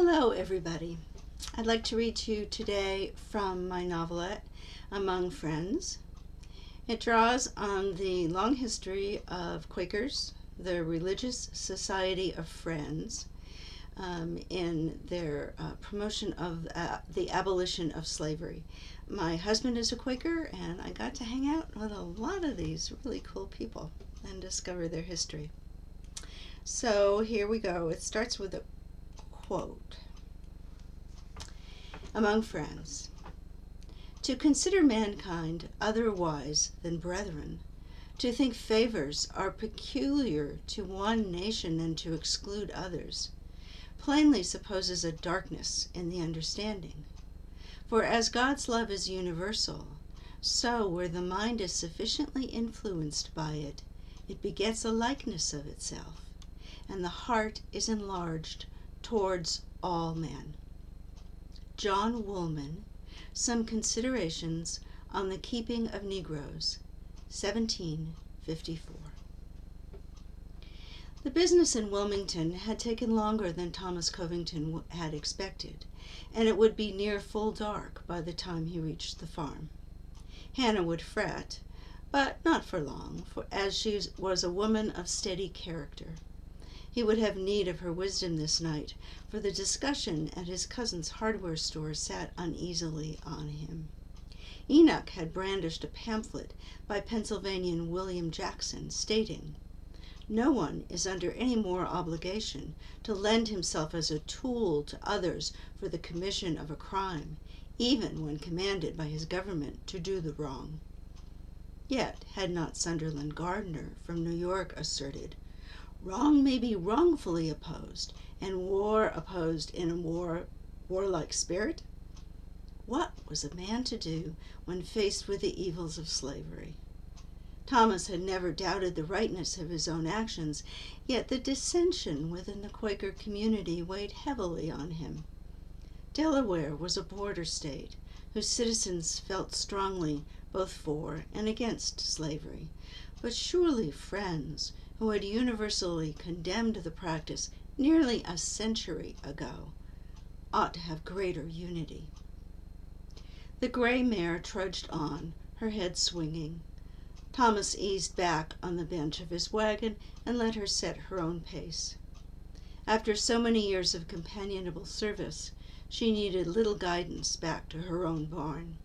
Hello, everybody. I'd like to read to you today from my novelette, Among Friends. It draws on the long history of Quakers, the religious society of Friends, in their promotion of the abolition of slavery. My husband is a Quaker, and I got to hang out with a lot of these really cool people and discover their history. So here we go. It starts with a quote. Among Friends. To consider mankind otherwise than brethren, to think favors are peculiar to one nation and to exclude others, plainly supposes a darkness in the understanding. For as God's love is universal, so where the mind is sufficiently influenced by it, it begets a likeness of itself, and the heart is enlarged towards all men. John Woolman, Some Considerations on the Keeping of Negroes, 1754. The business in Wilmington had taken longer than Thomas Covington had expected, and it would be near full dark by the time he reached the farm. Hannah would fret, but not for long, for as she was a woman of steady character. He would have need of her wisdom this night, for the discussion at his cousin's hardware store sat uneasily on him. Enoch had brandished a pamphlet by Pennsylvanian William Jackson, stating, "No one is under any more obligation to lend himself as a tool to others for the commission of a crime, even when commanded by his government to do the wrong." Yet had not Sunderland Gardner from New York asserted, "Wrong may be wrongfully opposed, and war opposed in a warlike spirit"? What was a man to do when faced with the evils of slavery? Thomas had never doubted the rightness of his own actions, yet the dissension within the Quaker community weighed heavily on him. Delaware was a border state, whose citizens felt strongly both for and against slavery, but surely Friends, who had universally condemned the practice nearly a century ago, ought to have greater unity. The gray mare trudged on, her head swinging. Thomas eased back on the bench of his wagon and let her set her own pace. After so many years of companionable service, she needed little guidance back to her own barn.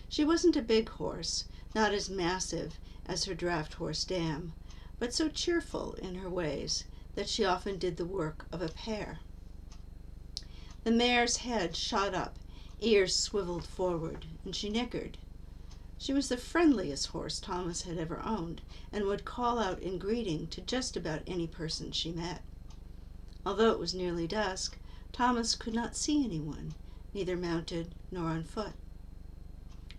She wasn't a big horse, not as massive as her draft horse Dam, but so cheerful in her ways that she often did the work of a pair. The mare's head shot up, ears swiveled forward, and she nickered. She was the friendliest horse Thomas had ever owned, and would call out in greeting to just about any person she met. Although it was nearly dusk, Thomas could not see anyone, neither mounted nor on foot.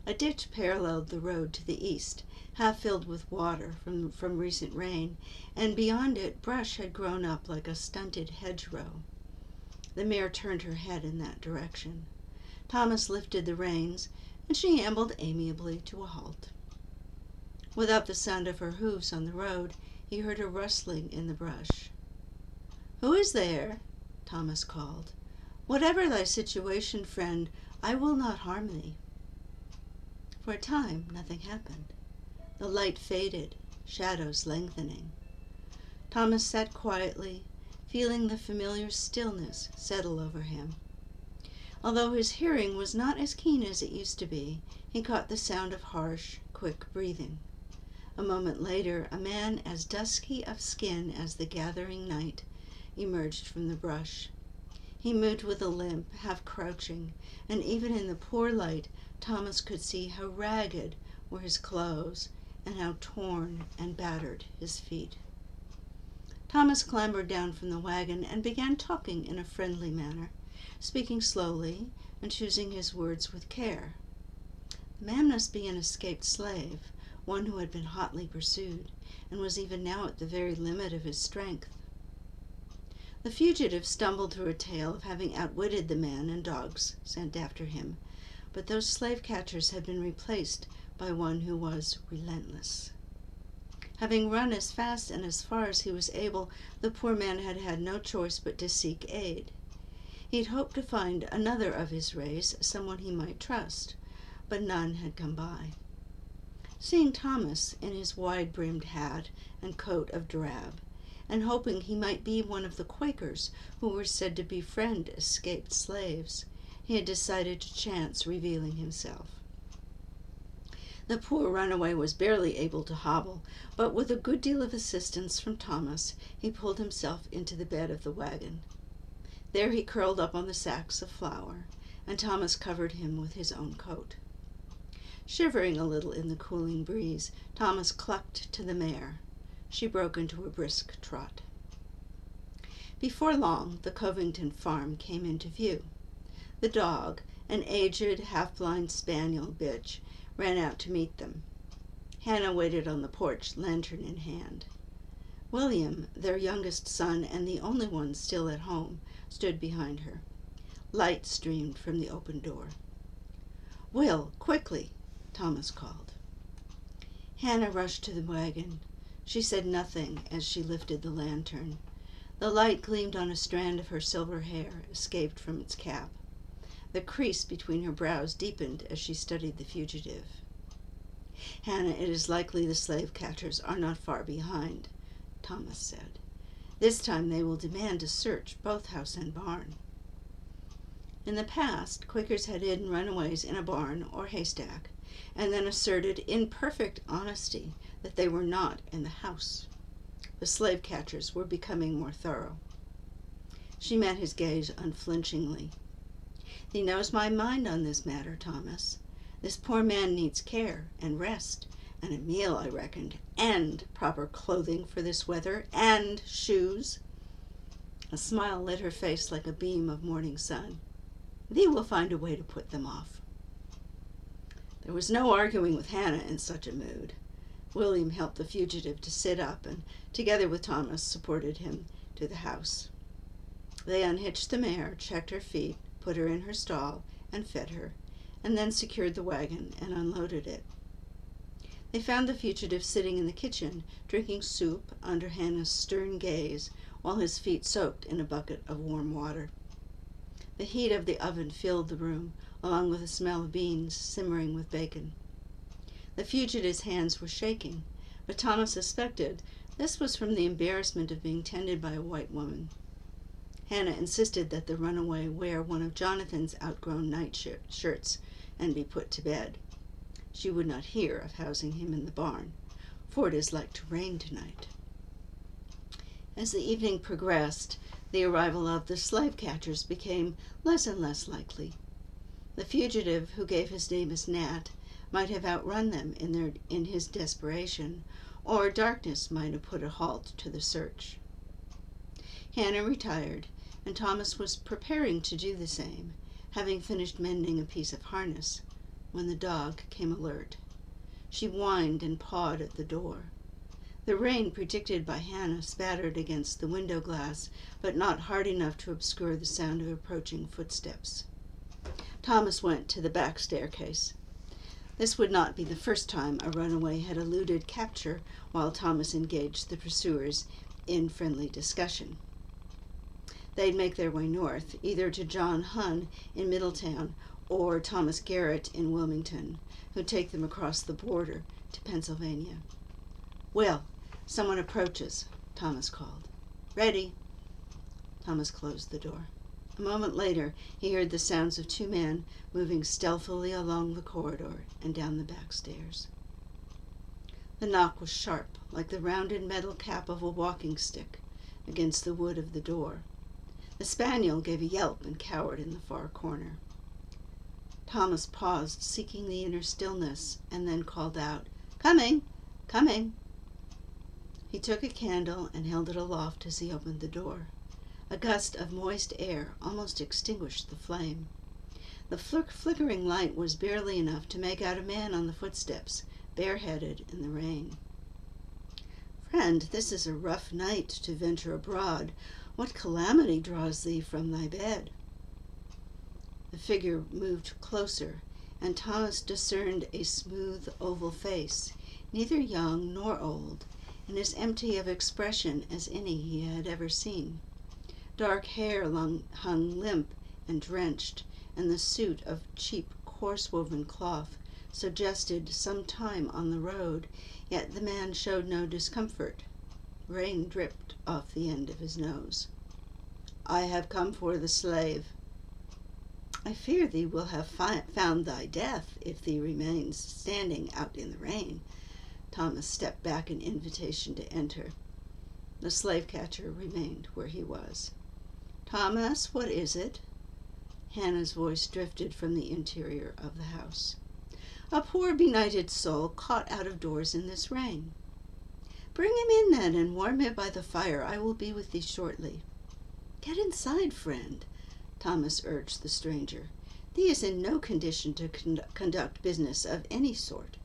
A ditch paralleled the road to the east, half filled with water from recent rain, and beyond it brush had grown up like a stunted hedgerow. The mare turned her head in that direction. Thomas lifted the reins, and she ambled amiably to a halt. Without the sound of her hoofs on the road, he heard a rustling in the brush. "Who is there?" Thomas called. "Whatever thy situation, friend, I will not harm thee." For a time, nothing happened. The light faded, shadows lengthening. Thomas sat quietly, feeling the familiar stillness settle over him. Although his hearing was not as keen as it used to be, he caught the sound of harsh, quick breathing. A moment later, a man as dusky of skin as the gathering night emerged from the brush. He moved with a limp, half crouching, and even in the poor light, Thomas could see how ragged were his clothes and how torn and battered his feet. Thomas clambered down from the wagon and began talking in a friendly manner, speaking slowly and choosing his words with care. The man must be an escaped slave, one who had been hotly pursued, and was even now at the very limit of his strength. The fugitive stumbled through a tale of having outwitted the man and dogs sent after him, but those slave catchers had been replaced by one who was relentless. Having run as fast and as far as he was able, the poor man had had no choice but to seek aid. He'd hoped to find another of his race, someone he might trust, but none had come by. Seeing Thomas in his wide-brimmed hat and coat of drab, and hoping he might be one of the Quakers who were said to befriend escaped slaves, he had decided to chance revealing himself. The poor runaway was barely able to hobble, but with a good deal of assistance from Thomas, he pulled himself into the bed of the wagon. There he curled up on the sacks of flour, and Thomas covered him with his own coat. Shivering a little in the cooling breeze, Thomas clucked to the mare. She broke into a brisk trot. Before long, the Covington farm came into view. The dog, an aged, half-blind spaniel bitch, ran out to meet them. Hannah waited on the porch, lantern in hand. William, their youngest son and the only one still at home, stood behind her. Light streamed from the open door. "Will, quickly!" Thomas called. Hannah rushed to the wagon. She said nothing as she lifted the lantern. The light gleamed on a strand of her silver hair, escaped from its cap. The crease between her brows deepened as she studied the fugitive. "Hannah, it is likely the slave catchers are not far behind," Thomas said. "This time they will demand a search, both house and barn." In the past, Quakers had hidden runaways in a barn or haystack, and then asserted in perfect honesty that they were not in the house. The slave catchers were becoming more thorough. She met his gaze unflinchingly. "Thee knows my mind on this matter, Thomas. This poor man needs care and rest, and a meal, I reckoned, and proper clothing for this weather, and shoes." A smile lit her face like a beam of morning sun. "Thee will find a way to put them off." There was no arguing with Hannah in such a mood. William helped the fugitive to sit up, and together with Thomas supported him to the house. They unhitched the mare, checked her feet, put her in her stall, and fed her, and then secured the wagon and unloaded it. They found the fugitive sitting in the kitchen, drinking soup under Hannah's stern gaze, while his feet soaked in a bucket of warm water. The heat of the oven filled the room, along with the smell of beans simmering with bacon. The fugitive's hands were shaking, but Thomas suspected this was from the embarrassment of being tended by a white woman. Hannah insisted that the runaway wear one of Jonathan's outgrown nightshirts and be put to bed. She would not hear of housing him in the barn, for it is like to rain tonight. As the evening progressed, the arrival of the slave catchers became less and less likely. The fugitive, who gave his name as Nat, might have outrun them in his desperation, or darkness might have put a halt to the search. Hannah retired, and Thomas was preparing to do the same, having finished mending a piece of harness, when the dog came alert. She whined and pawed at the door. The rain predicted by Hannah spattered against the window glass, but not hard enough to obscure the sound of approaching footsteps. Thomas went to the back staircase. This would not be the first time a runaway had eluded capture while Thomas engaged the pursuers in friendly discussion. They'd make their way north, either to John Hunn in Middletown or Thomas Garrett in Wilmington, who'd take them across the border to Pennsylvania. "Will, someone approaches," Thomas called. "Ready." Thomas closed the door. A moment later, he heard the sounds of two men moving stealthily along the corridor and down the back stairs. The knock was sharp, like the rounded metal cap of a walking stick against the wood of the door. The spaniel gave a yelp and cowered in the far corner. Thomas paused, seeking the inner stillness, and then called out, "Coming! Coming!" He took a candle and held it aloft as he opened the door. A gust of moist air almost extinguished the flame. The flickering light was barely enough to make out a man on the footsteps, bareheaded in the rain. "Friend, this is a rough night to venture abroad. What calamity draws thee from thy bed?" The figure moved closer, and Thomas discerned a smooth oval face, neither young nor old, and as empty of expression as any he had ever seen. Dark hair hung limp and drenched, and the suit of cheap, coarse-woven cloth suggested some time on the road, yet the man showed no discomfort. Rain dripped off the end of his nose. "I have come for the slave." "I fear thee will have found thy death if thee remains standing out in the rain." Thomas stepped back in invitation to enter. The slave-catcher remained where he was. "Thomas, what is it?" Hannah's voice drifted from the interior of the house. "A poor benighted soul caught out of doors in this rain." "Bring him in then, and warm him by the fire. I will be with thee shortly." "Get inside, friend," Thomas urged the stranger. "Thee is in no condition to conduct business of any sort.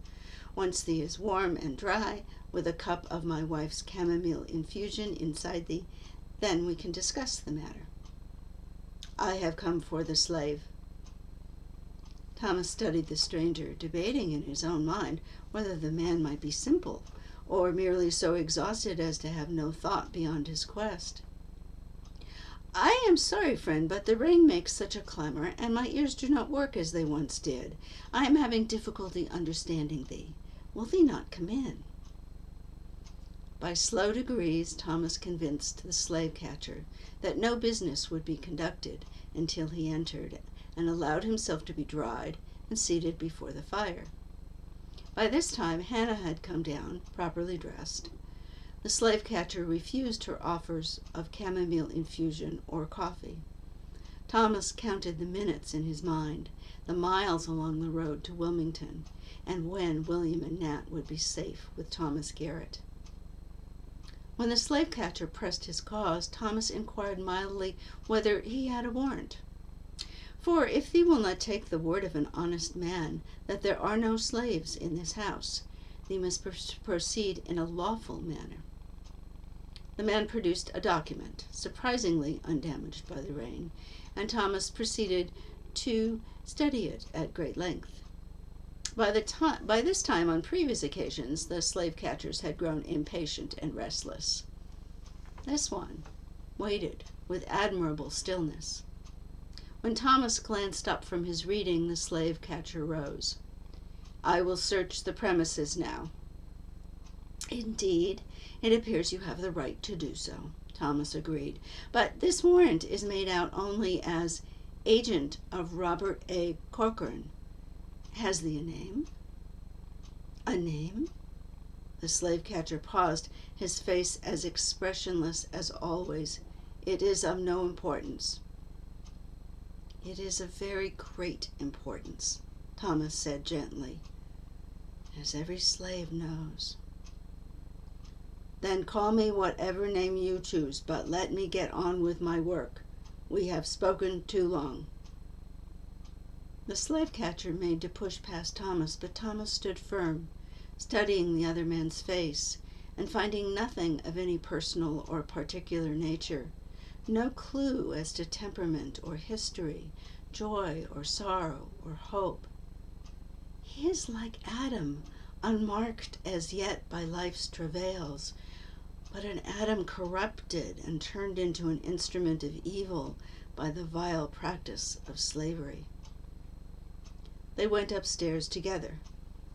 Once thee is warm and dry, with a cup of my wife's chamomile infusion inside thee, then we can discuss the matter." "I have come for the slave." Thomas studied the stranger, debating in his own mind whether the man might be simple, or merely so exhausted as to have no thought beyond his quest. "I am sorry, friend, but the rain makes such a clamor, and my ears do not work as they once did. I am having difficulty understanding thee. Will thee not come in?" By slow degrees, Thomas convinced the slave-catcher that no business would be conducted until he entered, and allowed himself to be dried and seated before the fire. By this time, Hannah had come down, properly dressed. The slave-catcher refused her offers of chamomile infusion or coffee. Thomas counted the minutes in his mind, the miles along the road to Wilmington, and when William and Nat would be safe with Thomas Garrett. When the slave-catcher pressed his cause, Thomas inquired mildly whether he had a warrant. "For if thee will not take the word of an honest man that there are no slaves in this house, thee must proceed in a lawful manner." The man produced a document, surprisingly undamaged by the rain, and Thomas proceeded to study it at great length. By this time, on previous occasions, the slave-catchers had grown impatient and restless. This one waited with admirable stillness. When Thomas glanced up from his reading, the slave-catcher rose. "I will search the premises now." "Indeed, it appears you have the right to do so," Thomas agreed. "But this warrant is made out only as agent of Robert A. Corcoran. Has thee a name?" "A name?" The slave-catcher paused, his face as expressionless as always. "It is of no importance." "It is of very great importance," Thomas said gently, "as every slave knows." "Then call me whatever name you choose, but let me get on with my work. We have spoken too long." The slave-catcher made to push past Thomas, but Thomas stood firm, studying the other man's face, and finding nothing of any personal or particular nature, no clue as to temperament or history, joy or sorrow or hope. "He is like Adam, unmarked as yet by life's travails, but an Adam corrupted and turned into an instrument of evil by the vile practice of slavery." They went upstairs together.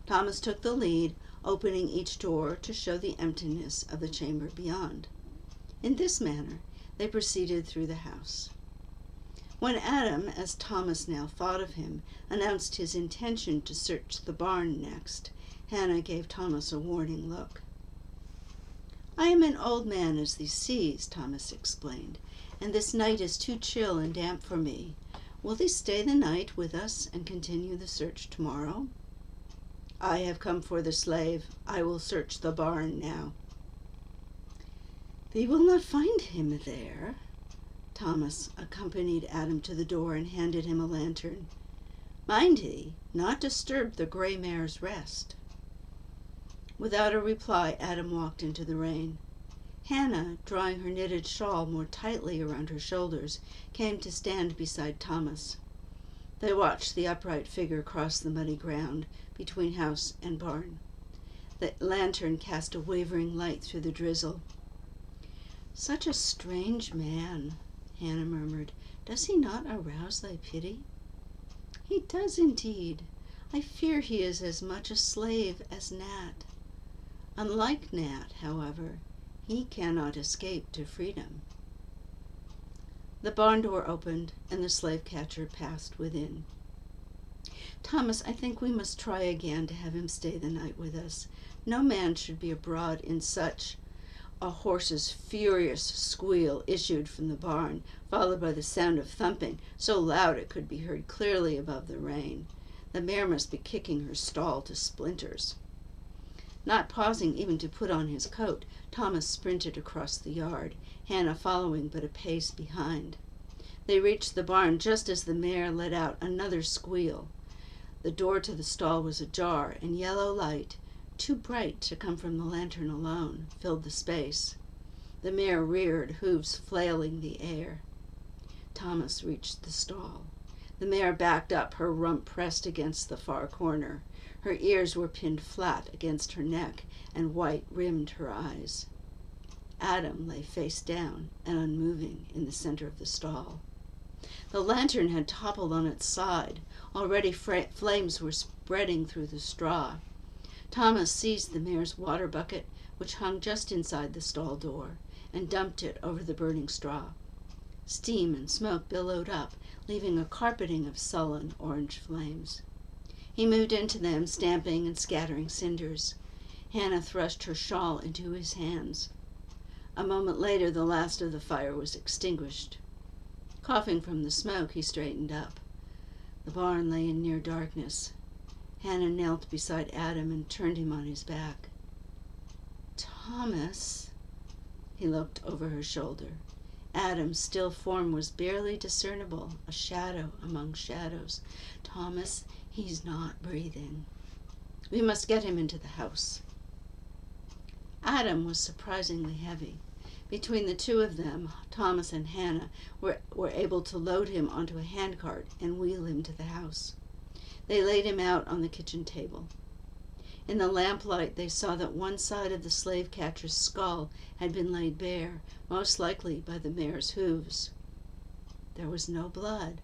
Thomas took the lead, opening each door to show the emptiness of the chamber beyond. In this manner, they proceeded through the house. When Adam, as Thomas now thought of him, announced his intention to search the barn next, Hannah gave Thomas a warning look. "I am an old man, as thee sees," Thomas explained, "and this night is too chill and damp for me. Will thee stay the night with us and continue the search tomorrow?" "I have come for the slave. I will search the barn now." "Thee will not find him there." Thomas accompanied Adam to the door and handed him a lantern. "Mind thee, not disturb the gray mare's rest." Without a reply, Adam walked into the rain. Hannah, drawing her knitted shawl more tightly around her shoulders, came to stand beside Thomas. They watched the upright figure cross the muddy ground between house and barn. The lantern cast a wavering light through the drizzle. "Such a strange man," Hannah murmured, Does he not arouse thy pity? He does indeed. I fear he is as much a slave as Nat. Unlike Nat, however, he cannot escape to freedom. The barn door opened, and the slave catcher passed within. Thomas, I think we must try again to have him stay the night with us. No man should be abroad in such. A horse's furious squeal issued from the barn, followed by the sound of thumping, so loud it could be heard clearly above the rain. The mare must be kicking her stall to splinters. Not pausing even to put on his coat, Thomas sprinted across the yard, Hannah following but a pace behind. They reached the barn just as the mare let out another squeal. The door to the stall was ajar, and yellow light, too bright to come from the lantern alone, filled the space. The mare reared, hooves flailing the air. Thomas reached the stall. The mare backed up, her rump pressed against the far corner. Her ears were pinned flat against her neck, and white rimmed her eyes. Adam lay face down and unmoving in the center of the stall. The lantern had toppled on its side. Already flames were spreading through the straw. Thomas seized the mare's water bucket, which hung just inside the stall door, and dumped it over the burning straw. Steam and smoke billowed up, leaving a carpeting of sullen orange flames. He moved into them, stamping and scattering cinders. Hannah thrust her shawl into his hands. A moment later, the last of the fire was extinguished. Coughing from the smoke, he straightened up. The barn lay in near darkness. Hannah knelt beside Adam and turned him on his back. Thomas, he looked over her shoulder. Adam's still form was barely discernible, a shadow among shadows. Thomas, he's not breathing. We must get him into the house. Adam was surprisingly heavy. Between the two of them, Thomas and Hannah were able to load him onto a handcart and wheel him to the house. They laid him out on the kitchen table. In the lamplight, they saw that one side of the slave catcher's skull had been laid bare, most likely by the mare's hooves. There was no blood,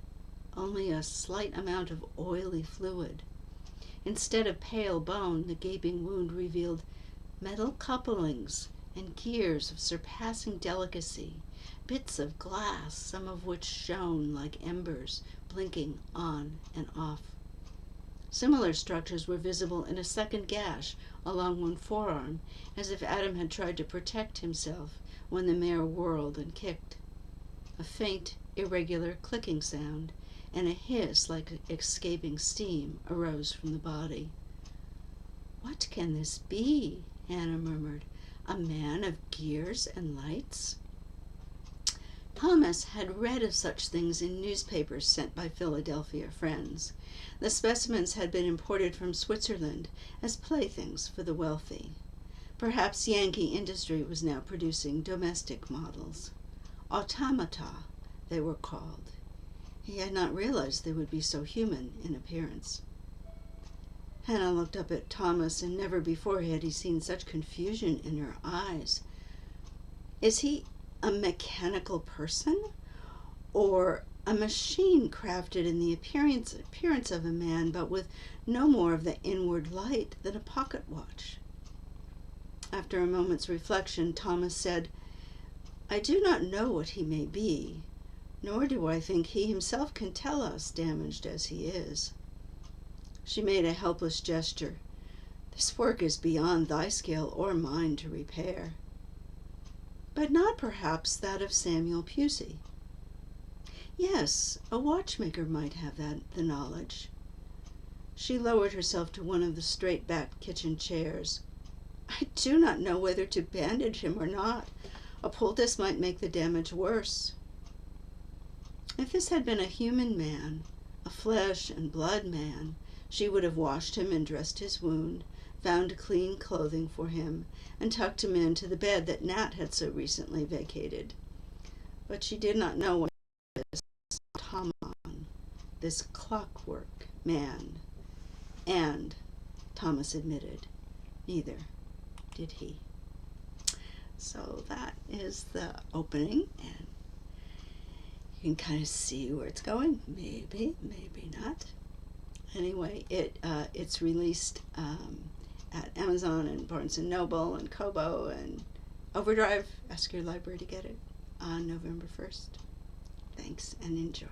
only a slight amount of oily fluid. Instead of pale bone, the gaping wound revealed metal couplings and gears of surpassing delicacy, bits of glass, some of which shone like embers, blinking on and off. Similar structures were visible in a second gash along one forearm, as if Adam had tried to protect himself when the mare whirled and kicked. A faint, irregular clicking sound and a hiss like escaping steam arose from the body. "What can this be?" Hannah murmured. "A man of gears and lights?" Thomas had read of such things in newspapers sent by Philadelphia friends. The specimens had been imported from Switzerland as playthings for the wealthy. Perhaps Yankee industry was now producing domestic models. Automata, they were called. He had not realized they would be so human in appearance. Hannah looked up at Thomas, and never before had he seen such confusion in her eyes. "Is he a mechanical person, or a machine crafted in the appearance of a man, but with no more of the inward light than a pocket watch?" After a moment's reflection, Thomas said, "I do not know what he may be, nor do I think he himself can tell us, damaged as he is." She made a helpless gesture. "This work is beyond thy skill or mine to repair." "But not perhaps that of Samuel Pusey?" "Yes, a watchmaker might have the knowledge." She lowered herself to one of the straight-backed kitchen chairs. "I do not know whether to bandage him or not. A poultice might make the damage worse." If this had been a human man, a flesh and blood man, she would have washed him and dressed his wound, found clean clothing for him, and tucked him into the bed that Nat had so recently vacated. But she did not know what this automaton, this clockwork man, and, Thomas admitted, neither did he. So that is the opening, and You can kind of see where it's going. Maybe, maybe not. Anyway, it's released at Amazon and Barnes & Noble and Kobo and Overdrive. Ask your library to get it on November 1st. Thanks and enjoy.